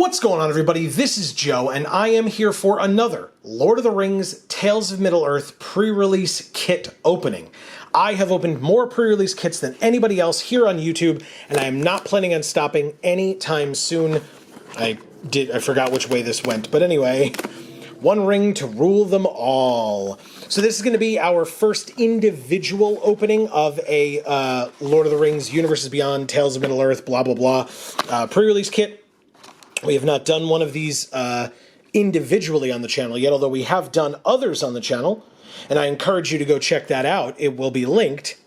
What's going on, everybody? This is Joe, and I am here for another Lord of the Rings Tales of Middle-earth pre-release kit opening. I have opened more pre-release kits than anybody else here on YouTube, and I am not planning on stopping anytime soon. I forgot which way this went, but anyway, one ring to rule them all. So this is going to be our first individual opening of a Lord of the Rings Universes Beyond, Tales of Middle-earth, blah, blah, blah, pre-release kit. We have not done one of these individually on the channel yet, although we have done others on the channel, and I encourage you to go check that out. It will be linked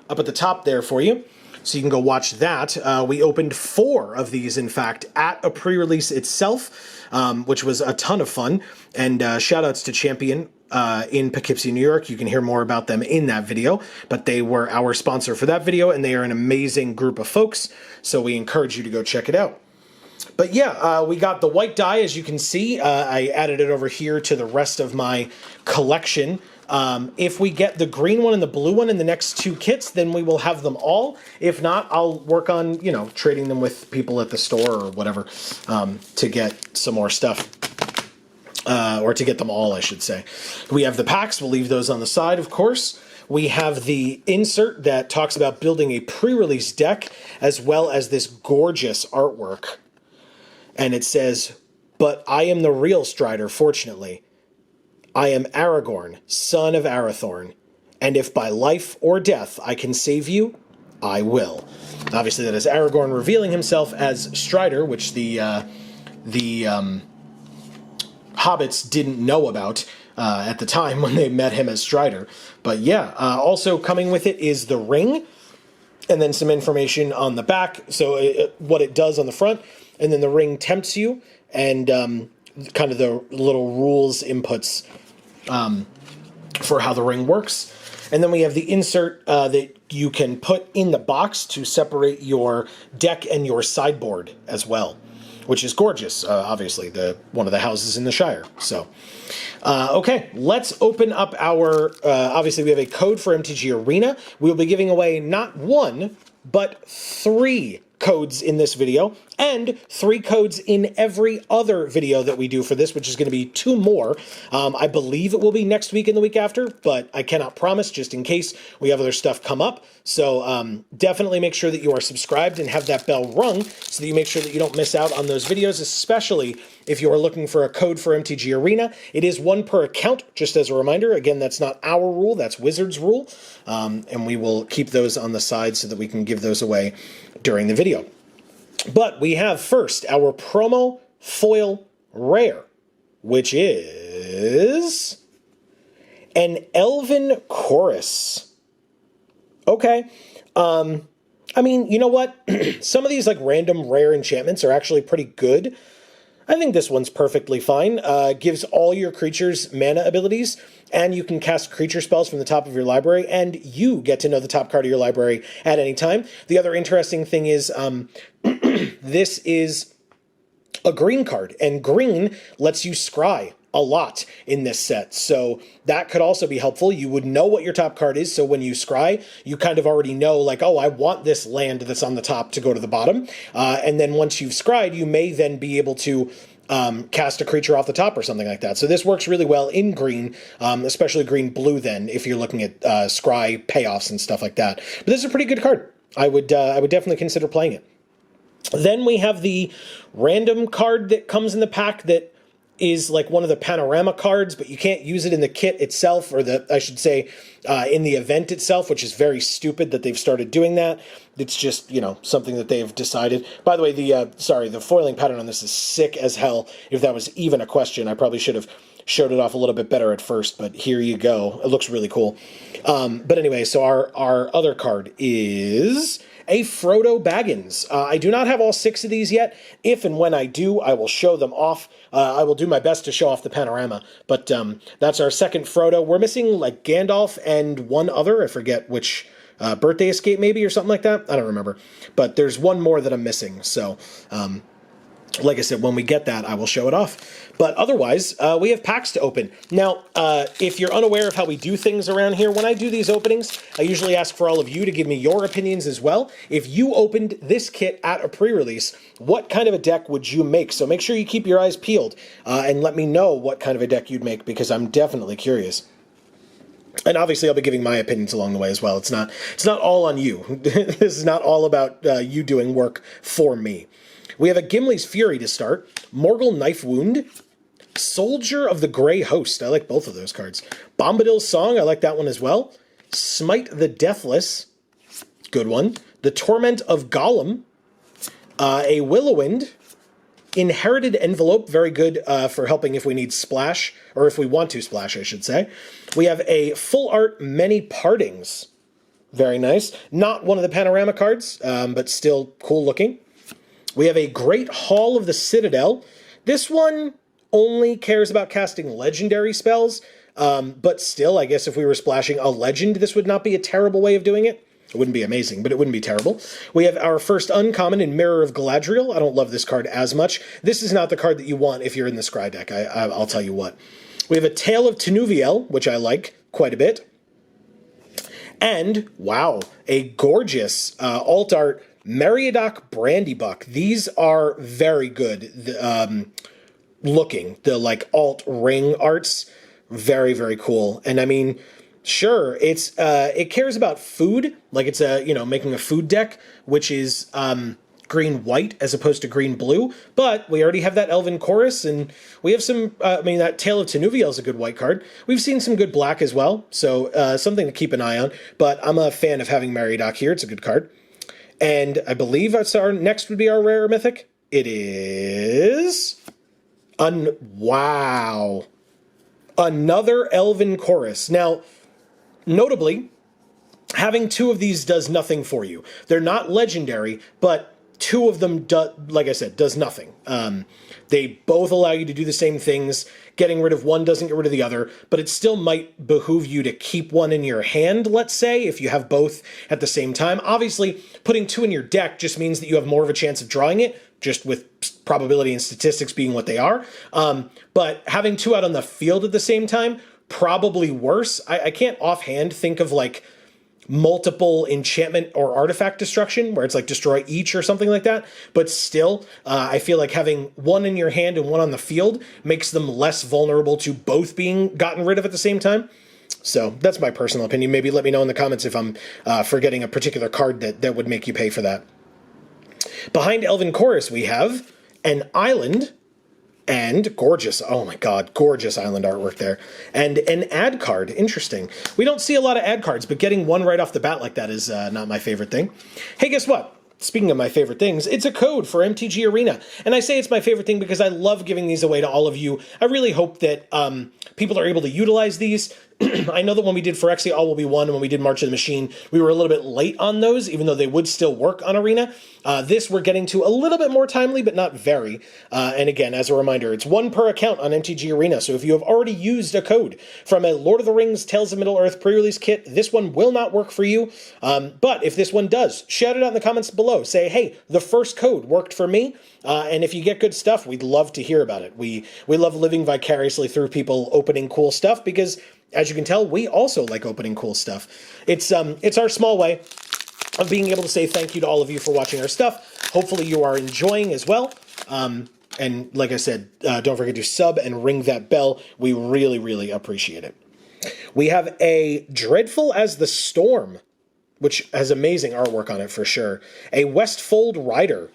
up at the top there for you, so you can go watch that. We opened 4 of these, in fact, at a pre-release itself, which was a ton of fun, and shout-outs to Champion in Poughkeepsie, New York. You can hear more about them in that video, but they were our sponsor for that video, and they are an amazing group of folks, so we encourage you to go check it out. But yeah, we got the white die, as you can see. I added it over here to the rest of my collection. If we get the green one and the blue one in the next 2 kits, then we will have them all. If not, I'll work on, you know, trading them with people at the store or whatever to get some more stuff. Or to get them all, I should say. We have the packs. We'll leave those on the side, of course. We have the insert that talks about building a pre-release deck, as well as this gorgeous artwork. And it says, "But I am the real Strider, fortunately. I am Aragorn, son of Arathorn, and if by life or death I can save you, I will." Obviously, that is Aragorn revealing himself as Strider, which the hobbits didn't know about at the time when they met him as Strider. But yeah, also coming with it is the ring, and then some information on the back, so what it does on the front, and then the ring tempts you, and kind of the little rules inputs for how the ring works. And then we have the insert that you can put in the box to separate your deck and your sideboard as well, which is gorgeous, obviously, one of the houses in the Shire. So, okay, let's open up our, obviously we have a code for MTG Arena. We'll be giving away not 1, but 3 codes in this video, and 3 codes in every other video that we do for this, which is going to be 2 more. I believe it will be next week and the week after, but I cannot promise, just in case we have other stuff come up. So definitely make sure that you are subscribed and have that bell rung so that you make sure that you don't miss out on those videos, especially if you are looking for a code for MTG Arena. It is 1 per account, just as a reminder. Again, that's not our rule, that's Wizards' rule, and we will keep those on the side so that we can give those away during the video. But we have first our promo foil rare, which is an Elven Chorus. Okay. I mean, you know what? Some of these like random rare enchantments are actually pretty good. I think this one's perfectly fine. Gives all your creatures mana abilities, and you can cast creature spells from the top of your library, and you get to know the top card of your library at any time. The other interesting thing is this is a green card, and green lets you scry a lot in this set, so that could also be helpful. You would know what your top card is, so when you scry, you kind of already know, like, oh, I want this land that's on the top to go to the bottom, and then once you've scryed, you may then be able to cast a creature off the top or something like that. So this works really well in green, especially green-blue then, if you're looking at scry payoffs and stuff like that. But this is a pretty good card. I would definitely consider playing it. Then we have the random card that comes in the pack that is like one of the panorama cards, but you can't use it in the kit itself, or I should say, in the event itself, which is very stupid that they've started doing that. It's just, you know, something that they've decided. By the way, the foiling pattern on this is sick as hell. If that was even a question, I probably should have showed it off a little bit better at first, but here you go. It looks really cool. But anyway, so our other card is a Frodo Baggins. I do not have all 6 of these yet. If and when I do, I will show them off. I will do my best to show off the panorama, but that's our second Frodo. We're missing like Gandalf and one other. I forget which, Birthday Escape maybe or something like that. I don't remember, but there's one more that I'm missing. So Like I said, when we get that, I will show it off. But otherwise, we have packs to open. Now, if you're unaware of how we do things around here, when I do these openings, I usually ask for all of you to give me your opinions as well. If you opened this kit at a pre-release, what kind of a deck would you make? So make sure you keep your eyes peeled and let me know what kind of a deck you'd make, because I'm definitely curious. And obviously, I'll be giving my opinions along the way as well. It's not all on you. This is not all about you doing work for me. We have a Gimli's Fury to start, Morgul Knife Wound, Soldier of the Grey Host. I like both of those cards. Bombadil's Song, I like that one as well. Smite the Deathless, good one. The Torment of Gollum, a Willowind, Inherited Envelope, very good for helping if we need splash, or if we want to splash, I should say. We have a Full Art Many Partings, very nice. Not one of the panorama cards, but still cool looking. We have a Great Hall of the Citadel. This one only cares about casting legendary spells, but still, I guess if we were splashing a legend, this would not be a terrible way of doing it. It wouldn't be amazing, but it wouldn't be terrible. We have our first uncommon in Mirror of Galadriel. I don't love this card as much. This is not the card that you want if you're in the Scry deck, I'll tell you what. We have a Tale of Tenuviel, which I like quite a bit. And, wow, a gorgeous alt art Meriadoc Brandybuck. These are very good looking. The like alt ring arts, very, very cool. And I mean, sure, it cares about food, like it's making a food deck, which is green-white as opposed to green-blue, but we already have that Elven Chorus, and we have some, that Tale of Tenuviel is a good white card. We've seen some good black as well, so something to keep an eye on, but I'm a fan of having Meriadoc here. It's a good card. And I believe that's our next would be our rare mythic. It is... wow. Another Elven Chorus. Now, notably, having two of these does nothing for you. They're not legendary, but two of them, like I said, does nothing. They both allow you to do the same things. Getting rid of one doesn't get rid of the other, but it still might behoove you to keep one in your hand, let's say, if you have both at the same time. Obviously, putting two in your deck just means that you have more of a chance of drawing it, just with probability and statistics being what they are. But having two out on the field at the same time, probably worse. I can't offhand think of like multiple enchantment or artifact destruction where it's like destroy each or something like that, but still I feel like having one in your hand and one on the field makes them less vulnerable to both being gotten rid of at the same time. So that's my personal opinion. Maybe let me know in the comments if I'm forgetting a particular card that would make you pay for that. Behind Elven Chorus we have an island, and gorgeous, oh my god, gorgeous island artwork there. And an ad card, interesting. We don't see a lot of ad cards, but getting one right off the bat like that is not my favorite thing. Hey, guess what? Speaking of my favorite things, it's a code for MTG Arena. And I say it's my favorite thing because I love giving these away to all of you. I really hope that people are able to utilize these. I know that when we did Phyrexia All Will Be One and when we did March of the Machine, we were a little bit late on those, even though they would still work on Arena. This we're getting to a little bit more timely, but not very. And again, as a reminder, it's one per account on MTG Arena, so if you have already used a code from a Lord of the Rings Tales of Middle-earth pre-release kit, this one will not work for you. But if this one does, shout it out in the comments below. Say, hey, the first code worked for me. And if you get good stuff, we'd love to hear about it. We love living vicariously through people opening cool stuff because, as you can tell, we also like opening cool stuff. It's our small way of being able to say thank you to all of you for watching our stuff. Hopefully you are enjoying as well. And like I said, don't forget to sub and ring that bell. We really, really appreciate it. We have a Dreadful as the Storm, which has amazing artwork on it for sure. A Westfold Rider,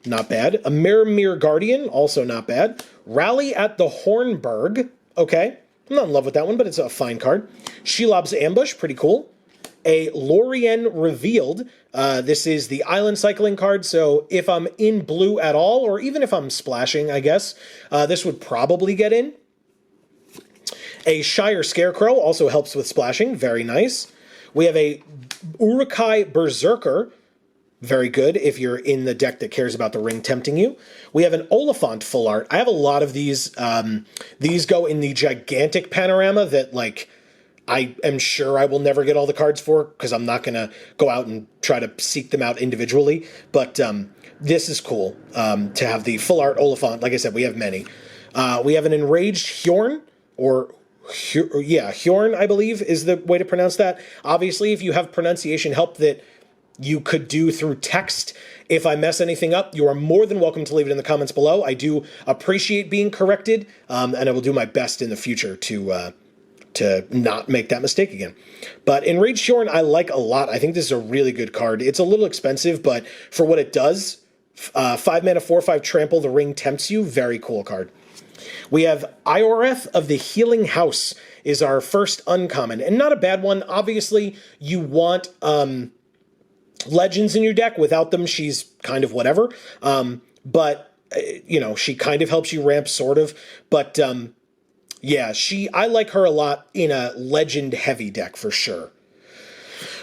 not bad. A Mirror Guardian, also not bad. Rally at the Hornburg, okay. I'm not in love with that one, but it's a fine card. Shelob's Ambush, pretty cool. A Lorien Revealed. This is the island cycling card, so if I'm in blue at all, or even if I'm splashing, I guess, this would probably get in. A Shire Scarecrow also helps with splashing, very nice. We have a Urukai Berserker, very good if you're in the deck that cares about the ring tempting you. We have an Oliphant full art. I have a lot of these. These go in the gigantic panorama that, like, I am sure I will never get all the cards for, because I'm not going to go out and try to seek them out individually. But this is cool to have the full art Oliphant. Like I said, we have many. We have an enraged Hjorn, Hjorn, I believe is the way to pronounce that. Obviously, if you have pronunciation help that you could do through text, if I mess anything up, you are more than welcome to leave it in the comments below. I do appreciate being corrected, and I will do my best in the future to not make that mistake again. But Enraged Hjorn, I like a lot. I think this is a really good card. It's a little expensive, but for what it does, 5 mana, 4/5 trample, the ring tempts you. Very cool card. We have Ioreth of the Healing House is our first uncommon, and not a bad one. Obviously, you want legends in your deck. Without them, she's kind of whatever. But you know, she kind of helps you ramp, sort of. But yeah, I like her a lot in a legend-heavy deck for sure.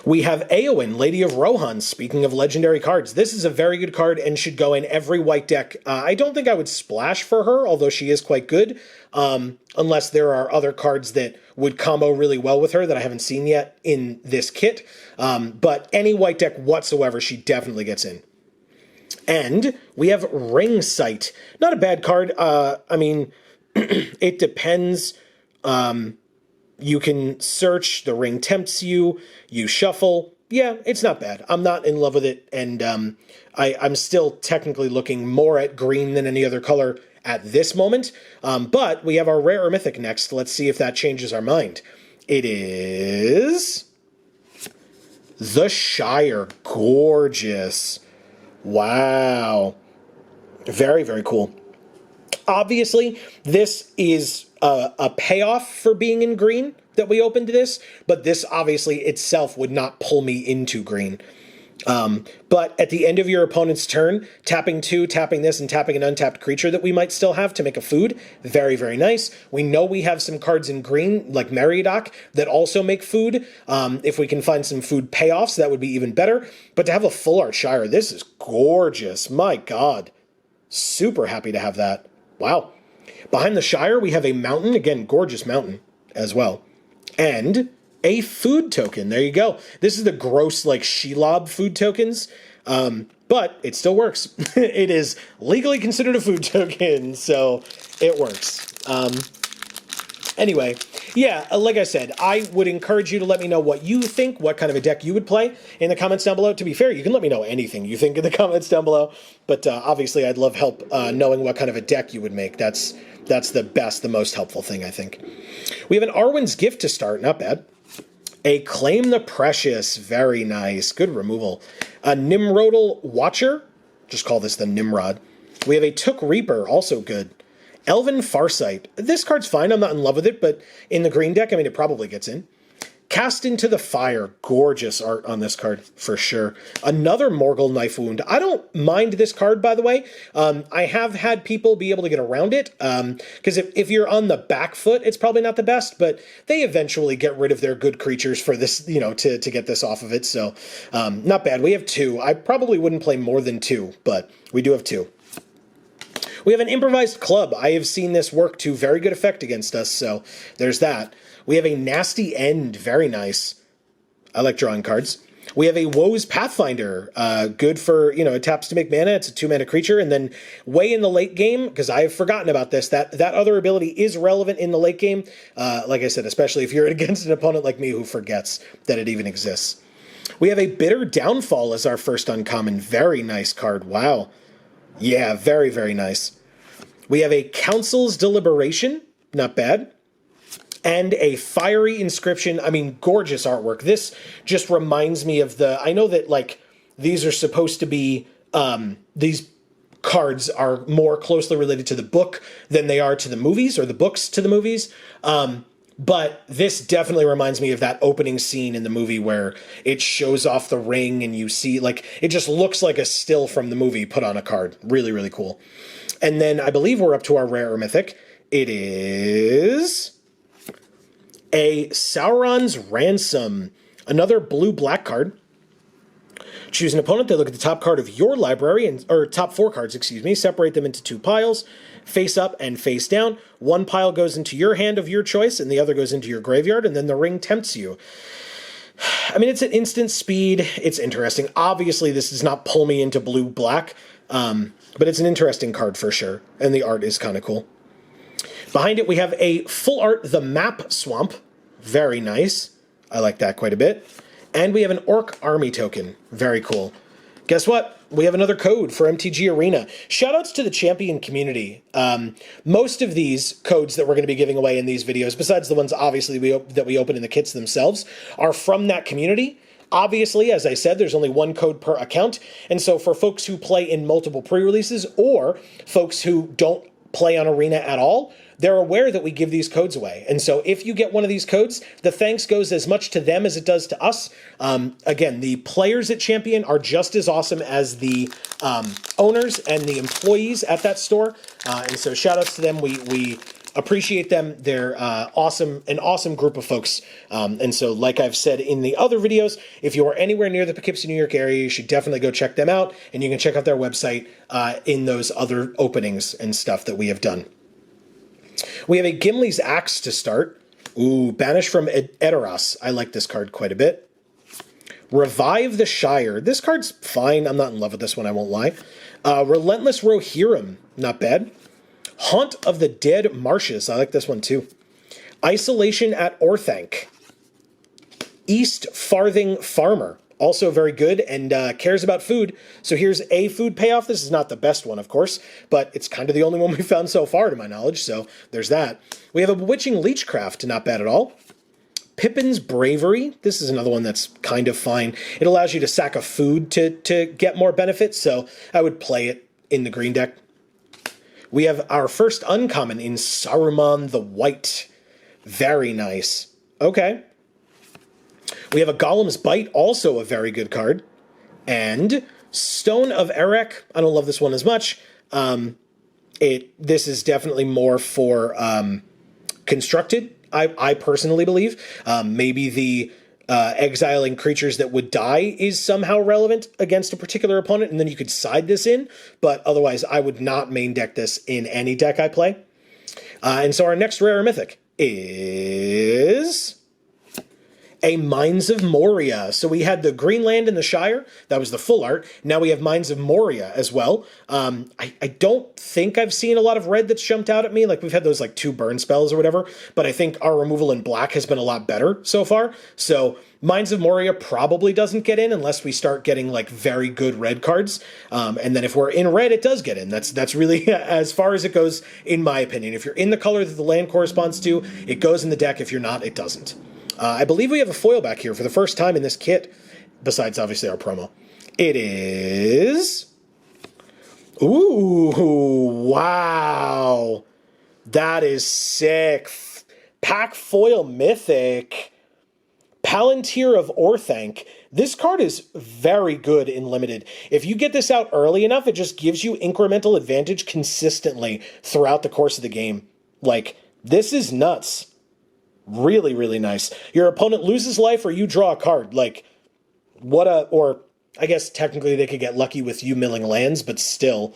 We have Eowyn, Lady of Rohan. Speaking of legendary cards, this is a very good card and should go in every white deck. I don't think I would splash for her, although she is quite good, unless there are other cards that would combo really well with her that I haven't seen yet in this kit. But any white deck whatsoever, she definitely gets in. And we have Ring Sight. Not a bad card. I mean, it depends. You can search, the ring tempts you, you shuffle. Yeah, it's not bad. I'm not in love with it, and I'm still technically looking more at green than any other color at this moment. But we have our rare or mythic next. Let's see if that changes our mind. It is the Shire. Gorgeous. Wow. Very, very cool. Obviously, this is a payoff for being in green that we opened this, but this obviously itself would not pull me into green. But at the end of your opponent's turn, tapping 2, tapping this, and tapping an untapped creature that we might still have to make a food, very, very nice. We know we have some cards in green, like Meriadoc, that also make food. If we can find some food payoffs, that would be even better. But to have a full art Shire, this is gorgeous. My God. Super happy to have that. Wow. Behind the Shire, we have a mountain. Again, gorgeous mountain as well. And a food token. There you go. This is the gross, like, Shelob food tokens. But it still works. It is legally considered a food token, so it works. Anyway, yeah, like I said, I would encourage you to let me know what you think, what kind of a deck you would play in the comments down below. To be fair, you can let me know anything you think in the comments down below, but obviously I'd love help knowing what kind of a deck you would make. That's the best, the most helpful thing, I think. We have an Arwen's Gift to start, not bad. A Claim the Precious, very nice, good removal. A Nimrodal Watcher, just call this the Nimrod. We have a Took Reaper, also good. Elven Farsight. This card's fine. I'm not in love with it, but in the green deck, I mean, it probably gets in. Cast into the Fire. Gorgeous art on this card, for sure. Another Morgul Knife Wound. I don't mind this card, by the way. I have had people be able to get around it, because if you're on the back foot, it's probably not the best, but they eventually get rid of their good creatures for this, you know, to get this off of it, so not bad. We have 2. I probably wouldn't play more than 2, but we do have 2. We have an Improvised Club. I have seen this work to very good effect against us, so there's that. We have a Nasty End. Very nice. I like drawing cards. We have a Woe's Pathfinder. Good for, you know, it taps to make mana. It's a 2-mana creature. And then way in the late game, because I have forgotten about this, that other ability is relevant in the late game. Like I said, especially if you're against an opponent like me who forgets that it even exists. We have a Bitter Downfall as our first uncommon. Very nice card. Wow. Yeah, very, very nice. We have a Council's Deliberation. Not bad. And a Fiery Inscription. I mean, gorgeous artwork. This just reminds me of I know that, like, these are supposed to be, these cards are more closely related to the book than they are to the movies, or the books to the movies. But this definitely reminds me of that opening scene in the movie where it shows off the ring and you see, like, it just looks like a still from the movie put on a card. Really, really cool. And then I believe we're up to our rare or mythic. It is a Sauron's Ransom. Another blue-black card. Choose an opponent. They look at the top card of your library, or top 4 cards, excuse me. Separate them into 2 piles, face up and face down. One pile goes into your hand of your choice, and the other goes into your graveyard, and then the ring tempts you. I mean, it's at instant speed. It's interesting. Obviously, this does not pull me into blue-black, but it's an interesting card for sure, and the art is kind of cool. Behind it, we have a full art, the Map Swamp. Very nice. I like that quite a bit. And we have an Orc Army token. Very cool. Guess what? We have another code for MTG Arena. Shoutouts to the champion community. Most of these codes that we're going to be giving away in these videos, besides the ones obviously that we open in the kits themselves, are from that community. Obviously, as I said, there's only 1 code per account. And so for folks who play in multiple pre-releases or folks who don't play on Arena at all, they're aware that we give these codes away. And so if you get one of these codes, the thanks goes as much to them as it does to us. Again, the players at Champion are just as awesome as the owners and the employees at that store. And so shout outs to them. We appreciate them. They're awesome, an awesome group of folks. And so like I've said in the other videos, if you are anywhere near the Poughkeepsie, New York area, you should definitely go check them out. And you can check out their website in those other openings and stuff that we have done. We have a Gimli's Axe to start. Ooh, Banish from Edoras. I like this card quite a bit. Revive the Shire. This card's fine. I'm not in love with this one, I won't lie. Relentless Rohirrim. Not bad. Haunt of the Dead Marshes. I like this one too. Isolation at Orthanc. East Farthing Farmer. Also very good and cares about food. So here's a food payoff. This is not the best one, of course, but it's kind of the only one we found so far, to my knowledge. So there's that. We have a Bewitching Leechcraft. Not bad at all. Pippin's Bravery. This is another one that's kind of fine. It allows you to sack a food to get more benefits, so I would play it in the green deck. We have our first uncommon in Saruman the White. Very nice. Okay. We have a Golem's Bite, also a very good card. And Stone of Erech. I don't love this one as much. This is definitely more for constructed, I personally believe. Maybe the exiling creatures that would die is somehow relevant against a particular opponent, and then you could side this in. But otherwise, I would not main deck this in any deck I play. And so our next rare mythic is a Mines of Moria. So we had the Greenland and the Shire. That was the full art. Now we have Mines of Moria as well. I don't think I've seen a lot of red that's jumped out at me. Like we've had those like 2 burn spells or whatever, but I think our removal in black has been a lot better so far. So Mines of Moria probably doesn't get in unless we start getting like very good red cards. And then if we're in red, it does get in. That's really as far as it goes, in my opinion. If you're in the color that the land corresponds to, it goes in the deck. If you're not, it doesn't. I believe we have a foil back here for the first time in this kit, besides obviously our promo. It is... Ooh, wow. That is sick. Pack foil mythic. Palantir of Orthanc. This card is very good in Limited. If you get this out early enough, it just gives you incremental advantage consistently throughout the course of the game. Like, this is nuts. Really, really nice. Your opponent loses life or you draw a card. Like, or I guess technically they could get lucky with you milling lands, but still,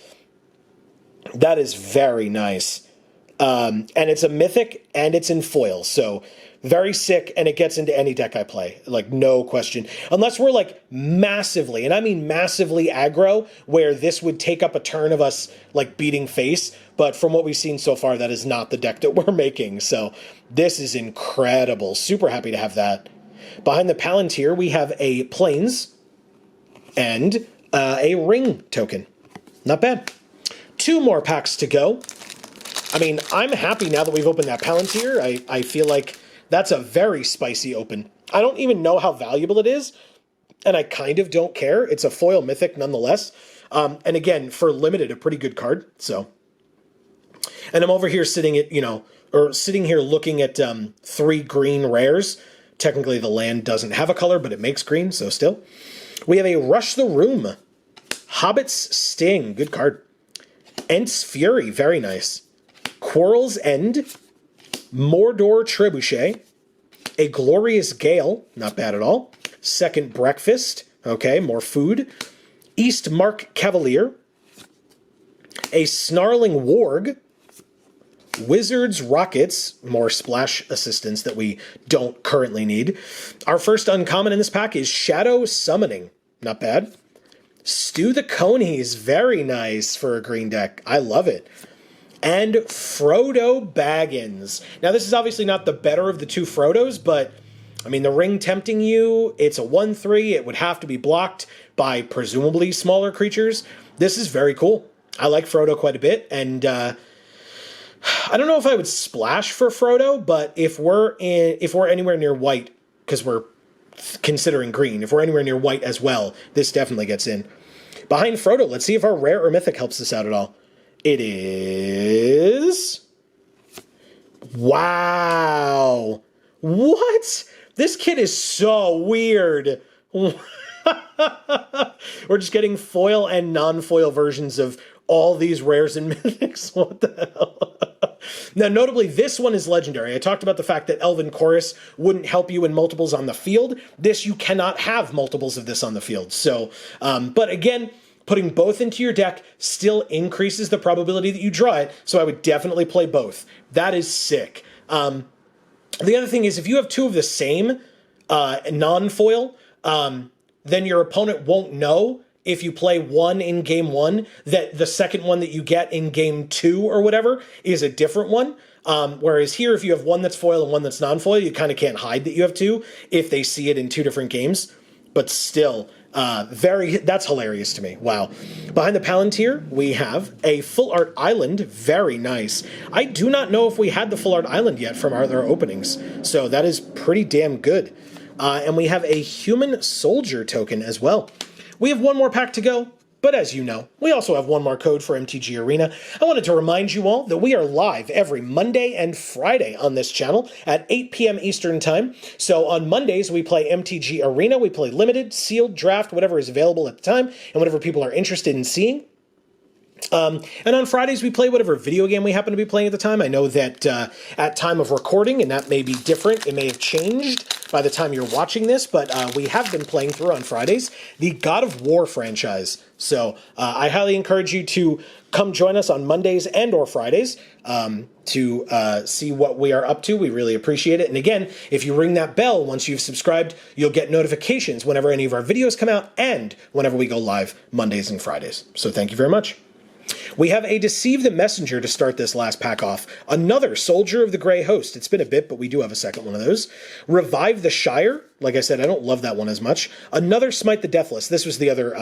that is very nice. And it's a mythic and it's in foil, so very sick, and it gets into any deck I play, like no question. Unless we're like massively, and I mean massively aggro, where this would take up a turn of us like beating face, but from what we've seen so far, that is not the deck that we're making, so this is incredible. Super happy to have that. Behind the Palantir, we have a Plains and a Ring token. Not bad. 2 more packs to go. I mean, I'm happy now that we've opened that Palantir. I feel like that's a very spicy open. I don't even know how valuable it is, and I kind of don't care. It's a foil mythic nonetheless. And again, for Limited, a pretty good card. So, and I'm over here sitting here looking at 3 green rares. Technically, the land doesn't have a color, but it makes green, so still. We have a Rush the Room. Hobbit's Sting, good card. Ent's Fury, very nice. Quarrel's End. Mordor Trebuchet, a Glorious Gale, not bad at all. Second Breakfast, Okay, more food. East Mark Cavalier. A Snarling Warg. Wizards Rockets, more splash assistance that we don't currently need. Our first uncommon in this pack is Shadow Summoning. Not bad. Stew the Conies, very nice for a green deck. I love it. And Frodo Baggins. Now, this is obviously not the better of the two Frodos, but, I mean, the ring tempting you, it's a 1/3. It would have to be blocked by presumably smaller creatures. This is very cool. I like Frodo quite a bit, and I don't know if I would splash for Frodo, but if we're anywhere near white, because we're considering green, if we're anywhere near white as well, this definitely gets in. Behind Frodo, let's see if our rare or mythic helps us out at all. It is... Wow. What? This kit is so weird. We're just getting foil and non-foil versions of all these rares and mythics. What the hell? Now, notably, this one is legendary. I talked about the fact that Elven Chorus wouldn't help you in multiples on the field. This, you cannot have multiples of this on the field. So, but again, putting both into your deck still increases the probability that you draw it. So I would definitely play both. That is sick. The other thing is, if you have two of the same non-foil, then your opponent won't know if you play one in game 1, that the second one that you get in game 2 or whatever is a different one. Whereas here, if you have one that's foil and one that's non-foil, you kind of can't hide that you have two if they see it in 2 different games. But still, that's hilarious to me. Wow. Behind the Palantir, we have a Full Art Island. Very nice. I do not know if we had the Full Art Island yet from our other openings, so that is pretty damn good. And we have a Human Soldier token as well. We have one more pack to go, but as you know, we also have one more code for MTG Arena. I wanted to remind you all that we are live every Monday and Friday on this channel at 8 p.m. Eastern Time. So on Mondays, we play MTG Arena. We play Limited, Sealed, Draft, whatever is available at the time, and whatever people are interested in seeing. And on Fridays, we play whatever video game we happen to be playing at the time. I know that at time of recording, and that may be different, it may have changed by the time you're watching this, but we have been playing through on Fridays the God of War franchise. So I highly encourage you to come join us on Mondays and or Fridays to see what we are up to. We really appreciate it. And again, if you ring that bell once you've subscribed, you'll get notifications whenever any of our videos come out and whenever we go live Mondays and Fridays. So thank you very much. We have a Deceive the Messenger to start this last pack off. Another Soldier of the Grey Host. It's been a bit, but we do have a second one of those. Revive the Shire. Like I said, I don't love that one as much. Another Smite the Deathless. This was the other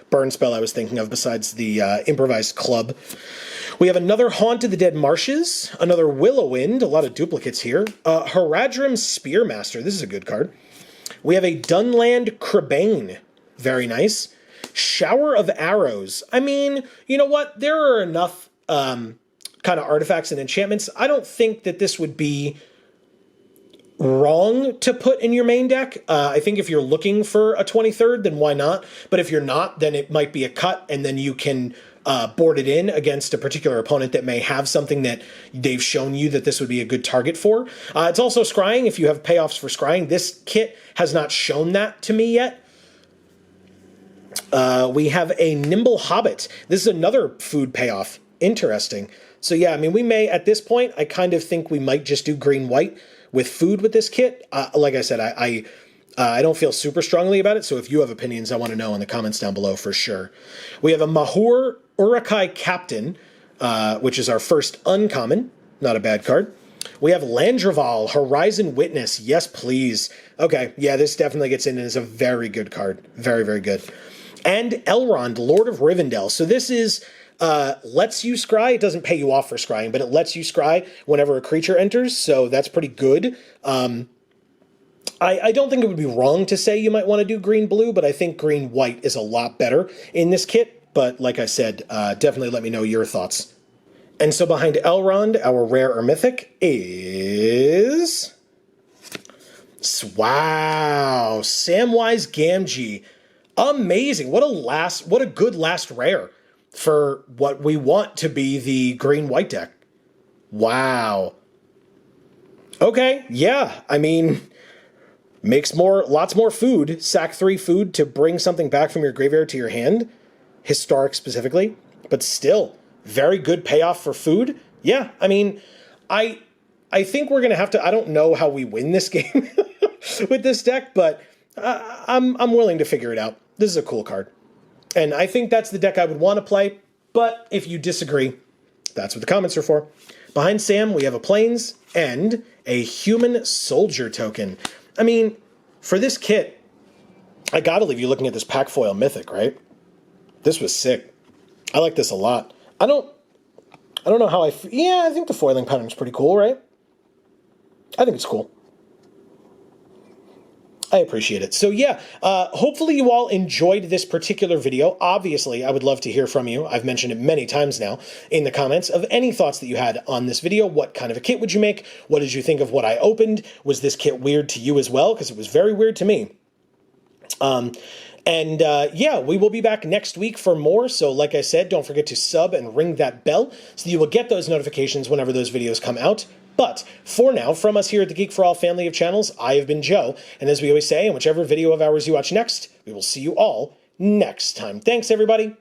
burn spell I was thinking of besides the Improvised Club. We have another Haunt of the Dead Marshes. Another Willowind. A lot of duplicates here. Haradrim Spearmaster. This is a good card. We have a Dunland Crabane. Very nice. Shower of Arrows. I mean, you know what? There are enough kind of artifacts and enchantments. I don't think that this would be wrong to put in your main deck. I think if you're looking for a 23rd, then why not? But if you're not, then it might be a cut, and then you can board it in against a particular opponent that may have something that they've shown you that this would be a good target for. It's also scrying. If you have payoffs for scrying, this kit has not shown that to me yet. We have a Nimble Hobbit. This is another food payoff. Interesting. So yeah, I mean, we may, at this point, I kind of think we might just do green-white with food with this kit. Like I said, I don't feel super strongly about it, so if you have opinions, I want to know in the comments down below for sure. We have a Mahur Urukai Captain, which is our first uncommon. Not a bad card. We have Landreval, Horizon Witness. Yes, please. Okay, yeah, this definitely gets in and is a very good card. Very, very good. And Elrond, Lord of Rivendell. So this is, lets you scry. It doesn't pay you off for scrying, but it lets you scry whenever a creature enters, so that's pretty good. I don't think it would be wrong to say you might want to do green-blue, but I think green-white is a lot better in this kit. But like I said, definitely let me know your thoughts. And so behind Elrond, our rare or mythic is... Wow, Samwise Gamgee. Amazing. What a good last rare for what we want to be the green-white deck. Wow. Okay, yeah, I mean, Makes lots more food, sack 3 food to bring something back from your graveyard to your hand, historic specifically, but still, very good payoff for food. Yeah, I mean, I think we're going to have to, I don't know how we win this game with this deck, but I'm willing to figure it out. This is a cool card. And I think that's the deck I would want to play, but if you disagree, that's what the comments are for. Behind Sam, we have a Plains and a Human Soldier token. I mean, for this kit, I gotta leave you looking at this pack foil mythic, right? This was sick. I like this a lot. I don't know how yeah, I think the foiling pattern is pretty cool, right? I think it's cool. I appreciate it. So yeah, hopefully you all enjoyed this particular video. Obviously, I would love to hear from you. I've mentioned it many times now in the comments of any thoughts that you had on this video. What kind of a kit would you make? What did you think of what I opened? Was this kit weird to you as well? Because it was very weird to me. Yeah, we will be back next week for more. So like I said, don't forget to sub and ring that bell so that you will get those notifications whenever those videos come out. But for now, from us here at the Geek for All family of channels, I have been Joe. And as we always say, in whichever video of ours you watch next, we will see you all next time. Thanks, everybody.